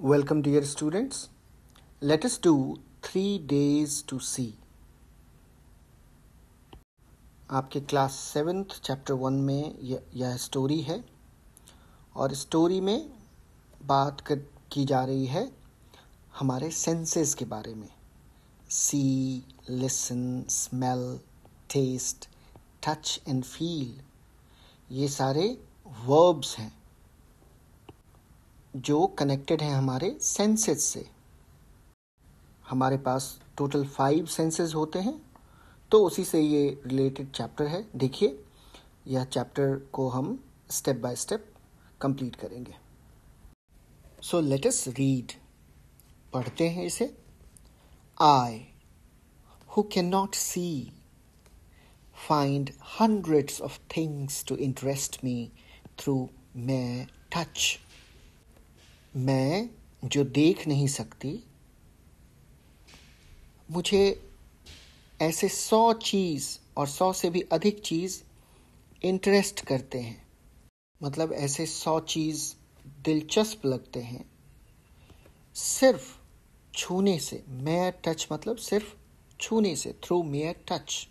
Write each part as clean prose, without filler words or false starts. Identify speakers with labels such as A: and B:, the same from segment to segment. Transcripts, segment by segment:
A: Welcome, dear students. Let us do 3 days to see. आपके class 7th chapter 1 में यह story है और स्टोरी में की जा रही है हमारे सेंसेस के बारे में. See, listen, smell, taste, touch and feel, ये सारे वर्ब्स हैं जो कनेक्टेड हैं हमारे सेंसेस से. हमारे पास टोटल 5 सेंसेस होते हैं, तो उसी से ये रिलेटेड चैप्टर है. देखिए, यह चैप्टर को हम स्टेप बाय स्टेप कंप्लीट करेंगे. So let us read. पढ़ते हैं इसे. I who can not see find hundreds of things to interest me through mere touch. मैं जो देख नहीं सकती, मुझे ऐसे 100 चीज़ और 100 से भी अधिक चीज़ इंटरेस्ट करते हैं. मतलब ऐसे 100 चीज़ दिलचस्प लगते हैं सिर्फ छूने से. mere touch मतलब सिर्फ छूने से, through mere touch.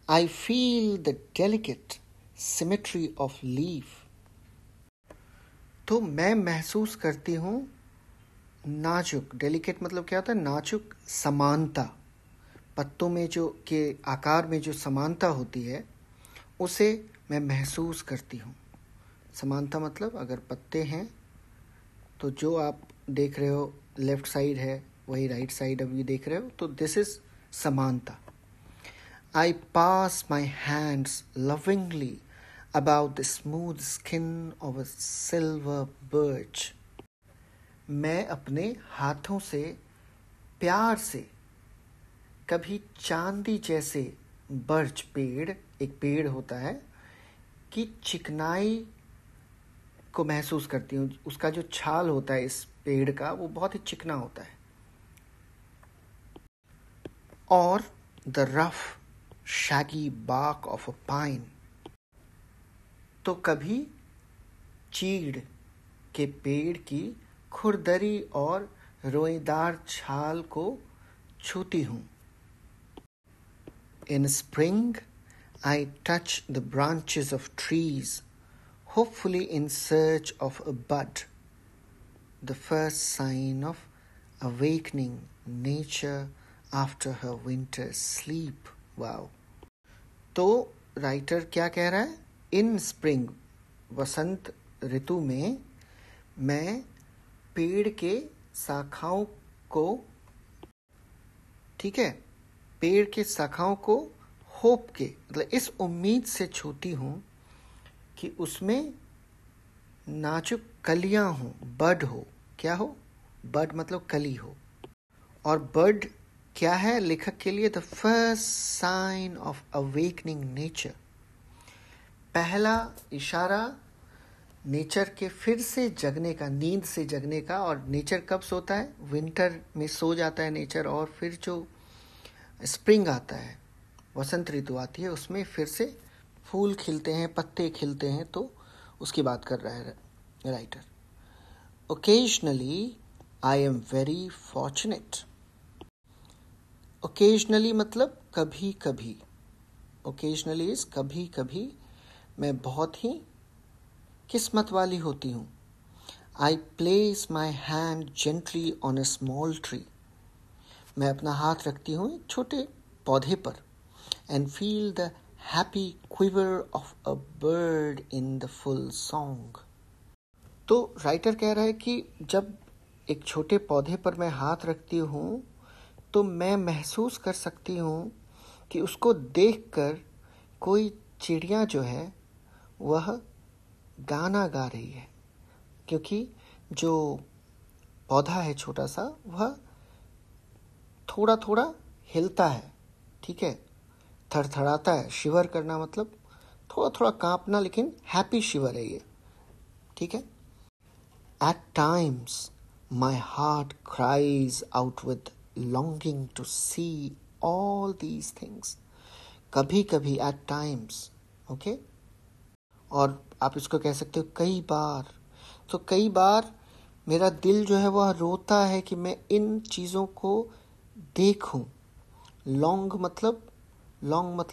A: I feel the delicate symmetry of leaf. तो मैं महसूस करती हूँ नाजुक, डेलिकेट मतलब क्या होता है? नाजुक समानता. पत्तों में जो के आकार में जो समानता होती है, उसे मैं महसूस करती हूँ. समानता मतलब अगर पत्ते हैं तो जो आप देख रहे हो लेफ्ट साइड है वही राइट साइड अभी देख रहे हो, तो दिस इज समानता. I pass my hands lovingly about the smooth skin of a silver birch. मैं अपने हाथों से प्यार से कभी चांदी जैसे बर्च पेड़, एक पेड़ होता है, की चिकनाई को महसूस करती हूँ. उसका जो छाल होता है इस पेड़ का, वो बहुत ही चिकना होता है. और the rough shaggy bark of a pine. तो कभी चीड़ के पेड़ की खुरदरी और रोएदार छाल को छूती हूँ. In spring, I touch the branches of trees, hopefully in search of a bud, the first sign of awakening nature after her winter sleep. Wow. तो राइटर क्या कह रहा है? इन स्प्रिंग, वसंत ऋतु में, मैं पेड़ के शाखाओं को, ठीक है, पेड़ के शाखाओं को होप के मतलब इस उम्मीद से छूती हूँ कि उसमें नाजुक कलियां हो, बड हो. क्या हो? बड मतलब कली हो. और बड क्या है लेखक के लिए? The first sign of awakening nature. पहला इशारा नेचर के फिर से जगने का, नींद से जगने का. और नेचर कब सोता है? विंटर में सो जाता है नेचर, और फिर जो स्प्रिंग आता है, वसंत ऋतु आती है, उसमें फिर से फूल खिलते हैं, पत्ते खिलते हैं. तो उसकी बात कर रहा है writer. Occasionally I am very fortunate. Occasionally मतलब कभी कभी. ओकेजनली इज कभी कभी. मैं बहुत ही किस्मत वाली होती हूँ. I place my hand gently on a small tree. मैं अपना हाथ रखती हूँ एक छोटे पौधे पर. And feel the happy quiver of a bird in the full song. तो राइटर कह रहा है कि जब एक छोटे पौधे पर मैं हाथ रखती हूँ, तो मैं महसूस कर सकती हूँ कि उसको देखकर कोई चिड़िया जो है वह गाना गा रही है. क्योंकि जो पौधा है छोटा सा, वह थोड़ा थोड़ा हिलता है, ठीक है, थरथराता है. शिवर करना मतलब थोड़ा थोड़ा कांपना, लेकिन हैप्पी शिवर है ये, ठीक है. At times my heart cries out with longing to see all these things. कभी कभी, at times, okay? और आप इसको कह सकते हो कई बार. तो कई बार मेरा दिल जो है वह रोता है कि मैं इन चीज़ों को देखूं। लॉन्ग मतलब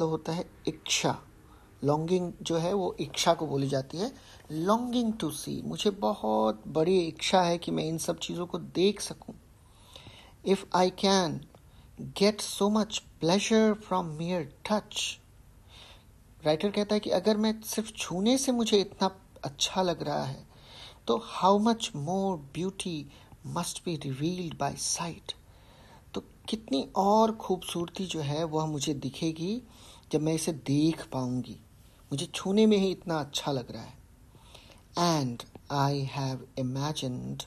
A: होता है इच्छा। लॉन्गिंग जो है वो इच्छा को बोली जाती है। लॉन्गिंग टू सी, मुझे बहुत बड़ी इच्छा है कि मैं इन सब चीज़ों को देख सकूं। If I can get so much pleasure from मियर touch, writer कहता है कि अगर मैं सिर्फ छूने से मुझे इतना अच्छा लग रहा है, तो how much more beauty must be revealed bye site, तो कितनी और खूबसूरती जो है वह मुझे दिखेगी जब मैं इसे देख पाऊंगी। मुझे छूने में ही इतना अच्छा लग रहा है। And I have imagined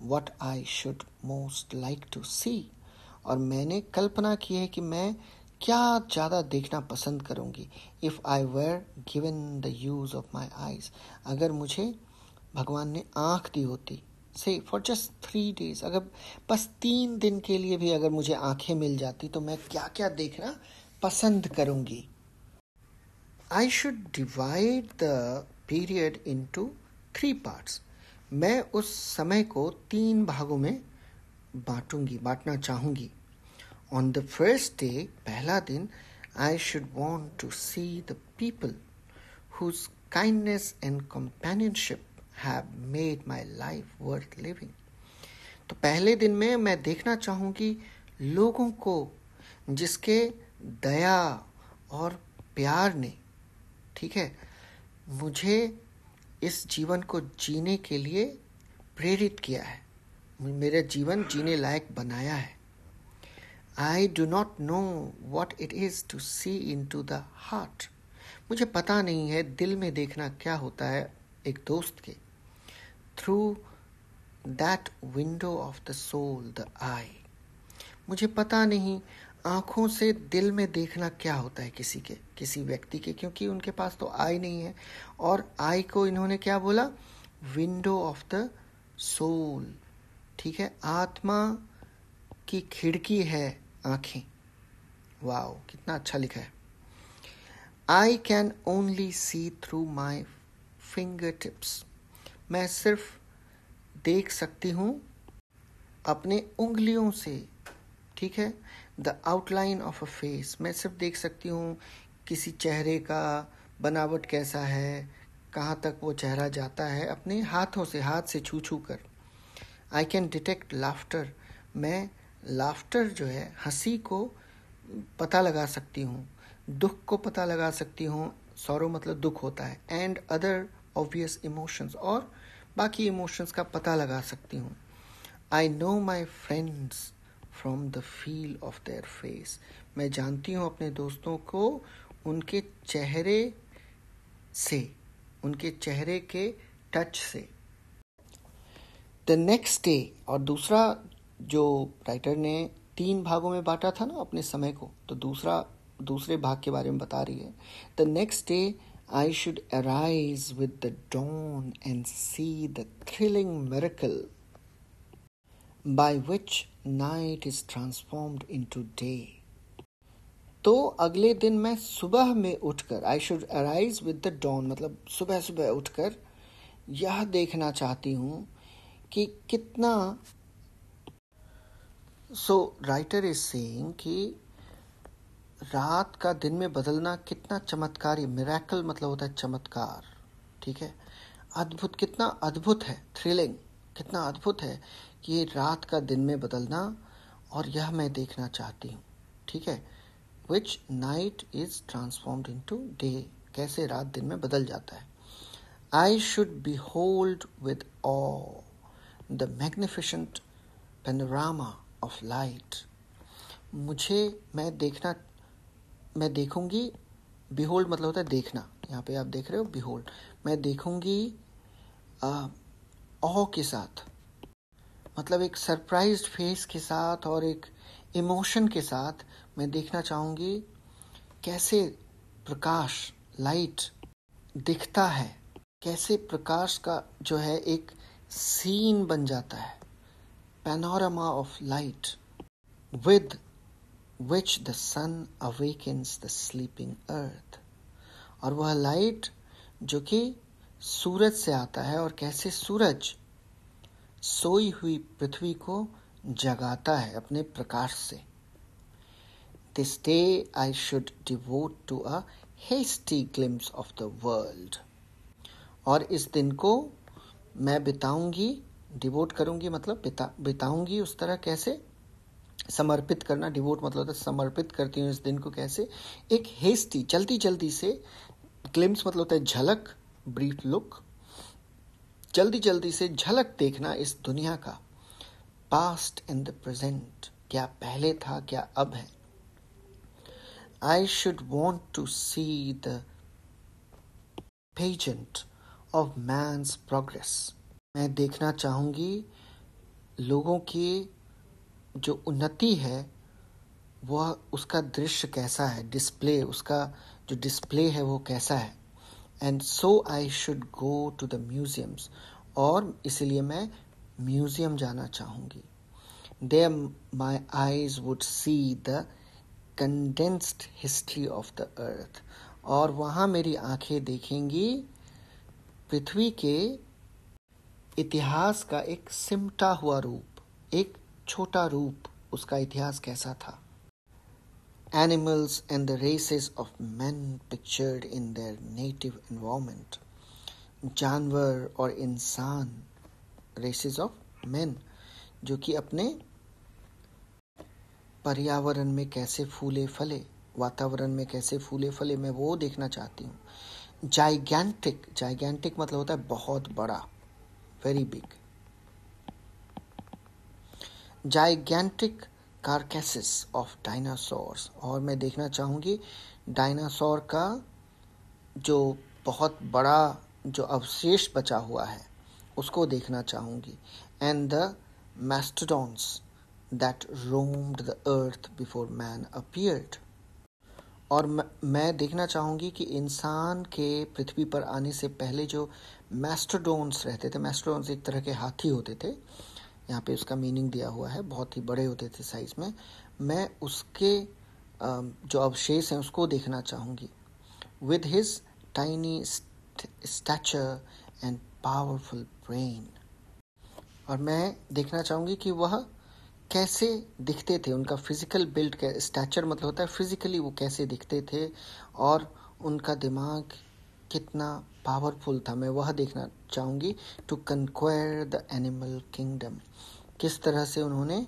A: what I should most like to see, और मैंने कल्पना की है कि मैं क्या ज़्यादा देखना पसंद करूंगी। If I were given the use of my eyes, अगर मुझे भगवान ने आँख दी होती, से फॉर जस्ट 3 days, अगर बस 3 दिन के लिए भी अगर मुझे आंखें मिल जाती तो मैं क्या क्या देखना पसंद करूंगी। I should divide the period into 3 parts, मैं उस समय को 3 भागों में बांटना चाहूंगी। ऑन द फर्स्ट डे, पहला दिन, I should want to see the people whose kindness and companionship have made my life worth living, तो पहले दिन में मैं देखना चाहूंगी लोगों को जिसके दया और प्यार ने, ठीक है, मुझे इस जीवन को जीने के लिए प्रेरित किया है, मेरा जीवन जीने लायक बनाया है। I do not know what it is to see into the heart, मुझे पता नहीं है दिल में देखना क्या होता है एक दोस्त के। Through that window of the soul, the eye, मुझे पता नहीं आँखों से दिल में देखना क्या होता है किसी व्यक्ति के, क्योंकि उनके पास तो आई नहीं है। और आई को इन्होंने क्या बोला? विंडो ऑफ द सोल, ठीक है, आत्मा की खिड़की है आँखें। वाओ, कितना अच्छा लिखा है। I can only see through my finger tips, मैं सिर्फ देख सकती हूँ अपने उंगलियों से, ठीक है। The outline of a face, मैं सिर्फ देख सकती हूँ किसी चेहरे का बनावट कैसा है, कहाँ तक वो चेहरा जाता है, अपने हाथों से, हाथ से छू छू कर। आई कैन डिटेक्ट लाफ्टर, मैं लाफ्टर जो है हंसी को पता लगा सकती हूँ, दुख को पता लगा सकती हूँ, सॉरो मतलब दुख होता है, एंड अदर ऑब्वियस इमोशंस, और बाकी इमोशंस का पता लगा सकती हूँ। I know my friends from the feel of their face, मैं जानती हूँ अपने दोस्तों को उनके चेहरे से, उनके चेहरे के टच से। द नेक्स्ट डे, और दूसरा जो राइटर ने 3 भागों में बांटा था ना अपने समय को, तो दूसरे भाग के बारे में बता रही है। The next day I should arise with the dawn and see the thrilling miracle by which night is transformed into day. तो अगले दिन मैं सुबह में उठकर, I should arise with the dawn मतलब सुबह सुबह उठकर यह देखना चाहती हूँ कि कितना, so writer is saying कि रात का दिन में बदलना कितना चमत्कारी, मिरेकल मतलब होता है चमत्कार, ठीक है, अद्भुत, कितना अद्भुत है, थ्रिलिंग, कितना अद्भुत है कि ये रात का दिन में बदलना, और यह मैं देखना चाहती हूँ, ठीक है। Which night is transformed into day, कैसे रात दिन में बदल जाता है। I should behold with awe the magnificent panorama of light, मैं देखूंगी, बिहोल्ड मतलब होता है देखना, यहाँ पे आप देख रहे हो बिहोल्ड, मैं देखूंगी ऑ के साथ, मतलब एक सरप्राइज्ड फेस के साथ और एक इमोशन के साथ मैं देखना चाहूंगी कैसे प्रकाश, लाइट दिखता है, कैसे प्रकाश का जो है एक सीन बन जाता है, panorama of light with which the sun awakens the sleeping earth, और वह लाइट जो कि सूरज से आता है, और कैसे सूरज सोई हुई पृथ्वी को जगाता है अपने प्रकाश से। This day I should devote to a hasty glimpse of the world. और इस दिन को मैं बिताऊंगी, डिवोट करूंगी मतलब बिताऊंगी उस तरह कैसे, समर्पित करना, डिवोट मतलब होता है समर्पित करती हूँ इस दिन को कैसे, एक हेस्टी जल्दी जल्दी से, ग्लिम्स मतलब होता है झलक, ब्रीफ लुक, जल्दी जल्दी से झलक देखना इस दुनिया का, पास्ट इन द प्रेजेंट, क्या पहले था क्या अब है। I should want to see the pageant of man's progress. मैं देखना चाहूँगी लोगों की जो उन्नति है वह उसका दृश्य कैसा है, डिस्प्ले, उसका जो डिस्प्ले है वो कैसा है। And so I should go to the museums. और इसलिए मैं म्यूजियम जाना चाहूँगी। There my eyes would see the condensed history of the earth. और वहाँ मेरी आंखें देखेंगी पृथ्वी के इतिहास का एक सिमटा हुआ रूप, एक छोटा रूप, उसका इतिहास कैसा था। Animals and the races of men pictured in their native environment. जानवर और इंसान, races of men, जो कि अपने पर्यावरण में कैसे फूले फले, वातावरण में कैसे फूले फले, मैं वो देखना चाहती हूँ। जाइगैंटिक, जाइगैंटिक मतलब होता है बहुत बड़ा, very big. Gigantic कार्केसेस of dinosaurs, और मैं देखना चाहूँगी डायनासोर का जो बहुत बड़ा जो अवशेष बचा हुआ है उसको देखना चाहूँगी। And the mastodons that roamed the earth before man appeared. और मैं देखना चाहूँगी कि इंसान के पृथ्वी पर आने से पहले जो मैस्टोडोन्स रहते थे, मैस्टोडोन्स एक तरह के हाथी होते थे, यहाँ पे उसका मीनिंग दिया हुआ है, बहुत ही बड़े होते थे साइज में, मैं उसके जो अवशेष हैं उसको देखना चाहूँगी। With his tiny stature and powerful brain. और मैं देखना चाहूँगी कि वह कैसे दिखते थे, उनका फिजिकल बिल्ड, स्टैचर मतलब होता है फिजिकली वो कैसे दिखते थे और उनका दिमाग कितना पावरफुल था, मैं वह देखना चाहूँगी। टू कंक्वायर द एनिमल किंगडम, किस तरह से उन्होंने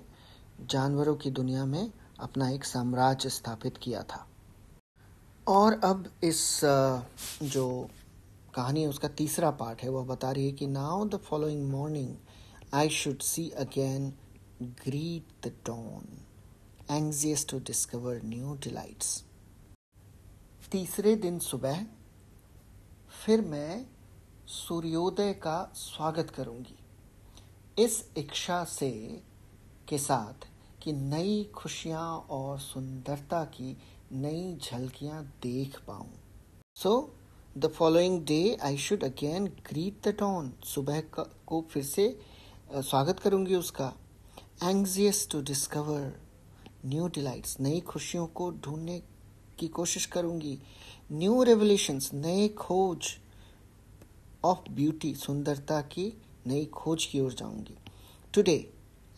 A: जानवरों की दुनिया में अपना एक साम्राज्य स्थापित किया था। और अब इस जो कहानी है उसका तीसरा पार्ट है, वह बता रही है कि now the following morning I should see again greet the dawn, anxious to discover new delights. तीसरे दिन सुबह फिर मैं सूर्योदय का स्वागत करूंगी, इस इच्छा से के साथ कि नई खुशियां और सुंदरता की नई झलकियां देख पाऊं। So the following day I should again greet the dawn, सुबह को फिर से स्वागत करूंगी उसका। Anxious to discover new delights, नई खुशियों को ढूंढने की कोशिश करूंगी। New revelations, नए खोज। Of beauty, सुंदरता की नई खोज की ओर जाऊंगी। Today,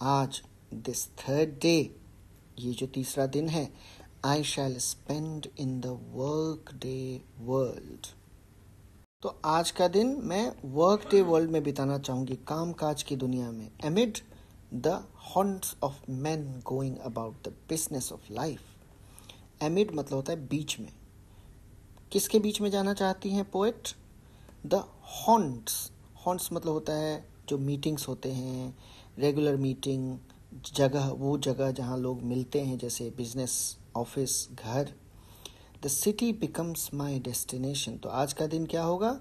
A: आज, this third day, ये जो तीसरा दिन है, I shall spend in the work day world. तो आज का दिन मैं वर्क डे वर्ल्ड में बिताना चाहूंगी, काम काज की दुनिया में। Amid the haunts of men going about the business of life. Amid मतलब होता है बीच में, किसके बीच में जाना चाहती हैं पोएट? The haunts, haunts मतलब होता है जो मीटिंग्स होते हैं, रेगुलर मीटिंग, जगह, वो जगह जहाँ लोग मिलते हैं, जैसे बिजनेस, ऑफिस, घर। The city becomes my destination. तो आज का दिन क्या होगा?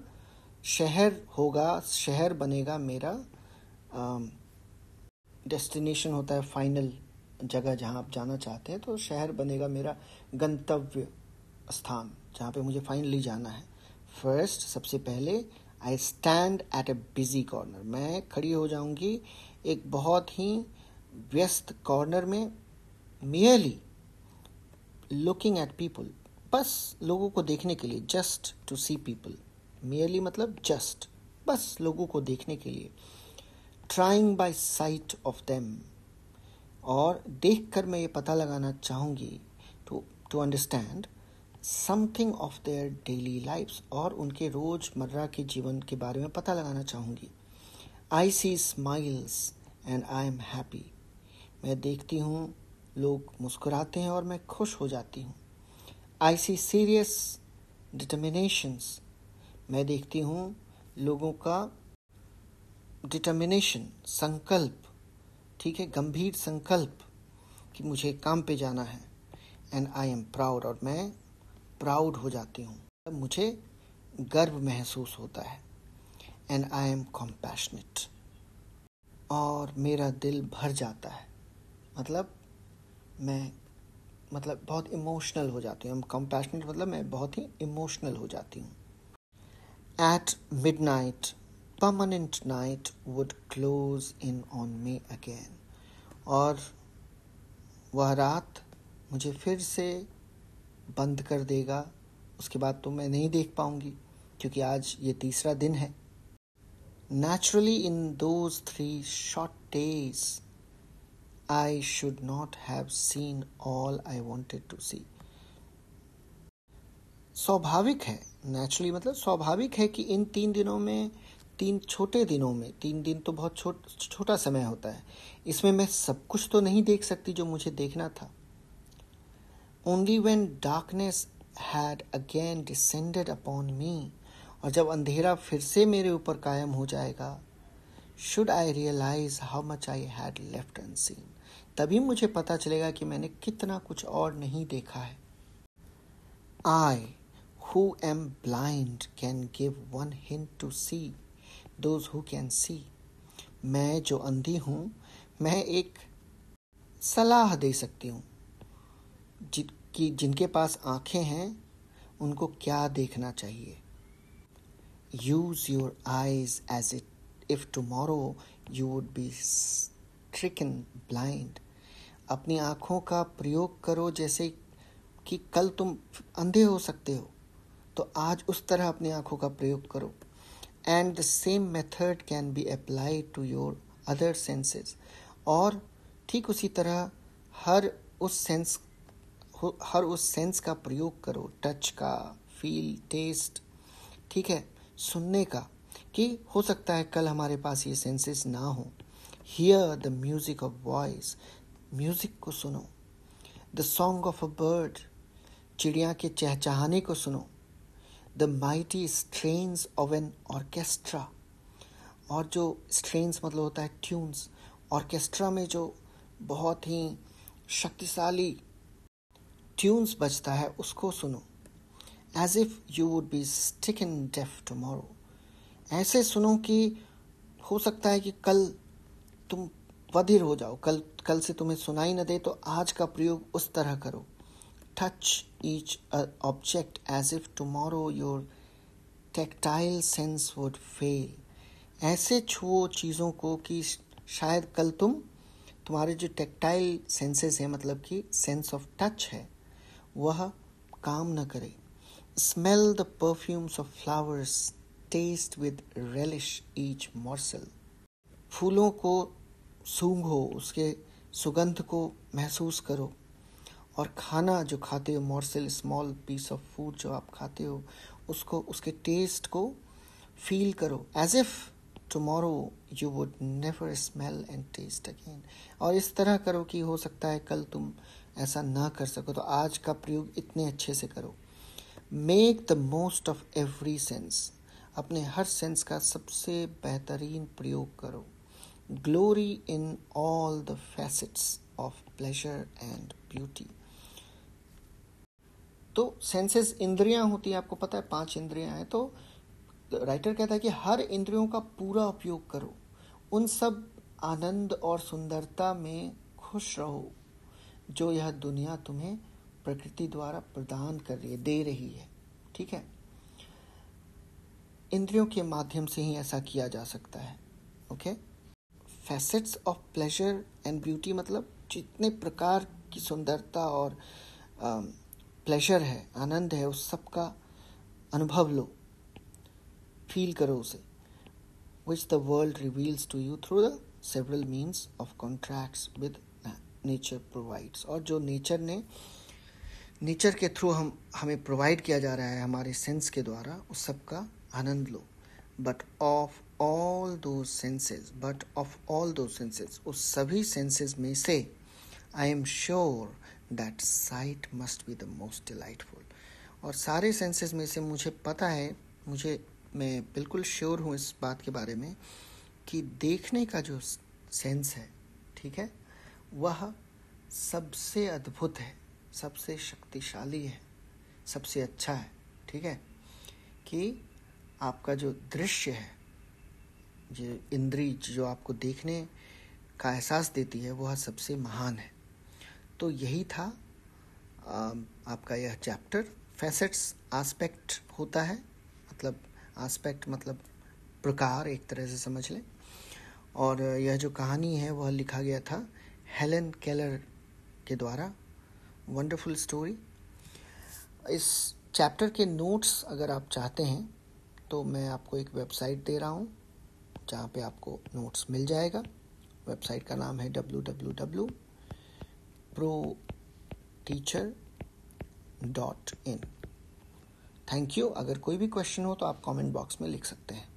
A: शहर होगा, शहर बनेगा मेरा डेस्टिनेशन होता है फाइनल जगह जहाँ आप जाना चाहते हैं, तो शहर बनेगा मेरा गंतव्य स्थान जहाँ पे मुझे फाइनली जाना है। फर्स्ट, सबसे पहले, I stand at a busy corner, मैं खड़ी हो जाऊंगी एक बहुत ही व्यस्त कॉर्नर में। मियरली लुकिंग एट पीपल, बस लोगों को देखने के लिए, just to see people. Merely मतलब जस्ट, बस लोगों को देखने के लिए। Trying by sight of them, और देख कर मैं ये पता लगाना चाहूँगी to understand something of their daily lifes, और उनके रोज़मर्रा के जीवन के बारे में पता लगाना चाहूँगी. I see smiles and I am happy. मैं देखती हूँ लोग मुस्कुराते हैं और मैं खुश हो जाती हूँ. आई सी सीरियस डिटर्मिनेशंस. मैं देखती हूँ लोगों का डिटर्मिनेशन, संकल्प, ठीक है, गंभीर संकल्प कि मुझे काम पे जाना है. एंड आई एम प्राउड, और मैं प्राउड हो जाती हूँ, मुझे गर्व महसूस होता है. एंड आई एम कॉम्पैशनेट, और मेरा दिल भर जाता है. मैं बहुत इमोशनल हो जाती हूँ. कॉम्पैशनेट मतलब मैं बहुत ही इमोशनल हो जाती हूँ. At midnight permanent night would close in on me again. और वह रात मुझे फिर से बंद कर देगा. उसके बाद तो मैं नहीं देख पाऊंगी, क्योंकि आज ये तीसरा दिन है. Naturally, in those 3 short days, I should not have seen all I wanted to see. स्वाभाविक है, नेचुरली मतलब स्वाभाविक है कि इन 3 दिनों में, 3 छोटे दिनों में, 3 दिन तो बहुत छोटा समय होता है, इसमें मैं सब कुछ तो नहीं देख सकती जो मुझे देखना था. Only when darkness had again descended upon me, और जब अंधेरा फिर से मेरे ऊपर कायम हो जाएगा, should I realize how much I had left unseen, तभी मुझे पता चलेगा कि मैंने कितना कुछ और नहीं देखा है. I, who am blind, can give one hint to see those who can see. मैं जो अंधी हूँ, मैं एक सलाह दे सकती हूँ जिनके पास आंखें हैं उनको क्या देखना चाहिए. Use your eyes as if tomorrow you would be stricken blind. अपनी आंखों का प्रयोग करो जैसे कि कल तुम अंधे हो सकते हो, तो आज उस तरह अपनी आंखों का प्रयोग करो. And the same method can be applied to your other senses. और ठीक उसी तरह हर उस सेंस का प्रयोग करो. टच का, फील, टेस्ट, ठीक है, सुनने का, कि हो सकता है कल हमारे पास ये सेंसेस ना हो. Hear the music of voice. Music को सुनो. The song of a bird. चिड़िया के चहचहाने को सुनो. The mighty strains of an orchestra. और जो strains मतलब होता है ट्यून्स, ऑर्केस्ट्रा में जो बहुत ही शक्तिशाली ट्यून्स बजता है उसको सुनो. As if you would be stricken deaf tomorrow. ऐसे सुनो कि हो सकता है कि कल तुम बधिर हो जाओ, कल से तुम्हें सुनाई न दे, तो आज का प्रयोग उस तरह करो. Touch each object as if tomorrow your tactile sense would fail. ऐसे छुओ चीज़ों को कि शायद कल तुम्हारे जो tactile senses है, मतलब कि sense of touch है, वह काम न करे. Smell the perfumes of flowers, taste with relish each morsel. फूलों को सूंघो, उसके सुगंध को महसूस करो, और खाना जो खाते हो, मोर्सेल, स्मॉल पीस ऑफ फूड जो आप खाते हो, उसको, उसके टेस्ट को फील करो. As if tomorrow you would never smell and taste again. और इस तरह करो कि हो सकता है कल तुम ऐसा ना कर सको, तो आज का प्रयोग इतने अच्छे से करो. Make the most of every sense. अपने हर सेंस का सबसे बेहतरीन प्रयोग करो. Glory in all the facets of pleasure and beauty. तो सेंसेस इंद्रियां होती है, आपको पता है 5 इंद्रियां हैं. तो राइटर कहता है कि हर इंद्रियों का पूरा उपयोग करो. उन सब आनंद और सुंदरता में खुश रहो जो यह दुनिया तुम्हें प्रकृति द्वारा प्रदान कर रही है, दे रही है. ठीक है, इंद्रियों के माध्यम से ही ऐसा किया जा सकता है. Okay, facets of pleasure and beauty मतलब जितने प्रकार की सुंदरता और प्लेजर है, आनंद है, उस सब का अनुभव लो, फील करो उसे. which the world reveals to you through the several means of contracts with nature provides. और जो नेचर के थ्रू हमें प्रोवाइड किया जा रहा है हमारे सेंस के द्वारा, उस सब का आनंद लो. बट ऑफ ऑल दो सेंसेस, उस सभी सेंसेस में से I am sure that site must be the most delightful. और सारे सेंसेस में से मुझे पता है, मैं बिल्कुल श्योर हूँ इस बात के बारे में कि देखने का जो सेंस है, ठीक है, वह सबसे अद्भुत है, सबसे शक्तिशाली है, सबसे अच्छा है. ठीक है, कि आपका जो दृश्य है, जो इंद्री जो आपको देखने का एहसास देती है, वह सबसे महान है. तो यही था आपका यह चैप्टर. फैसेट्स एस्पेक्ट होता है, मतलब एस्पेक्ट मतलब प्रकार, एक तरह से समझ लें. और यह जो कहानी है वह लिखा गया था हेलन केलर के द्वारा. Wonderful story. इस चैप्टर के नोट्स अगर आप चाहते हैं तो मैं आपको एक वेबसाइट दे रहा हूँ जहाँ पे आपको नोट्स मिल जाएगा. वेबसाइट का नाम है www.proteacher.in. Thank you. अगर कोई भी क्वेश्चन हो तो आप कमेंट बॉक्स में लिख सकते हैं.